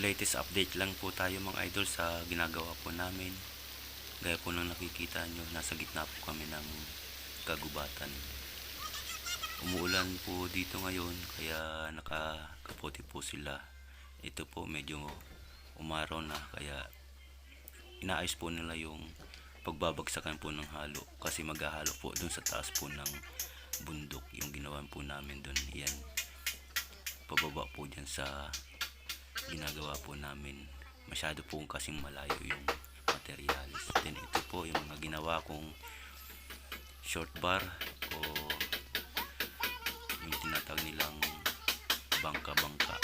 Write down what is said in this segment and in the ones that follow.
latest update lang po tayo mga idol sa ginagawa po namin. Gaya po nang nakikita nyo, nasa gitna po kami ng kagubatan. Umuulan po dito ngayon kaya nakakaputi po sila. Ito po medyo umaraw na kaya inaayos po nila yung pagbabagsakan po ng halo kasi maghahalo po dun sa taas po ng bundok yung ginawan po namin dun. Yan, pababa po dyan sa ginagawa po namin. Masyado po kasing malayo yung materials. Then ito po yung mga ginawa kong short bar o yung tinatawag nilang bangka-bangka.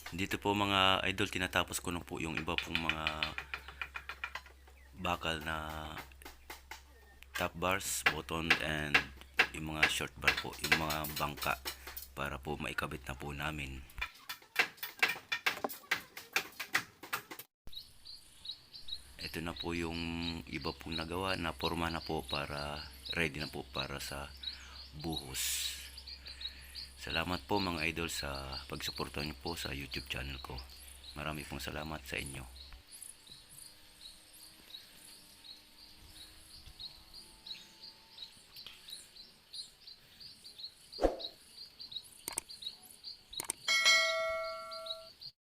Dito po mga idol, tinatapos ko na po yung iba pong mga bakal na top bars, button, and yung mga short bar po, yung mga bangka para po maikabit na po namin. Ito na po yung iba pong nagawa na forma na po para ready na po para sa buhos. Salamat po mga idol sa pagsuporta niyo po sa YouTube channel ko. Marami pong salamat sa inyo.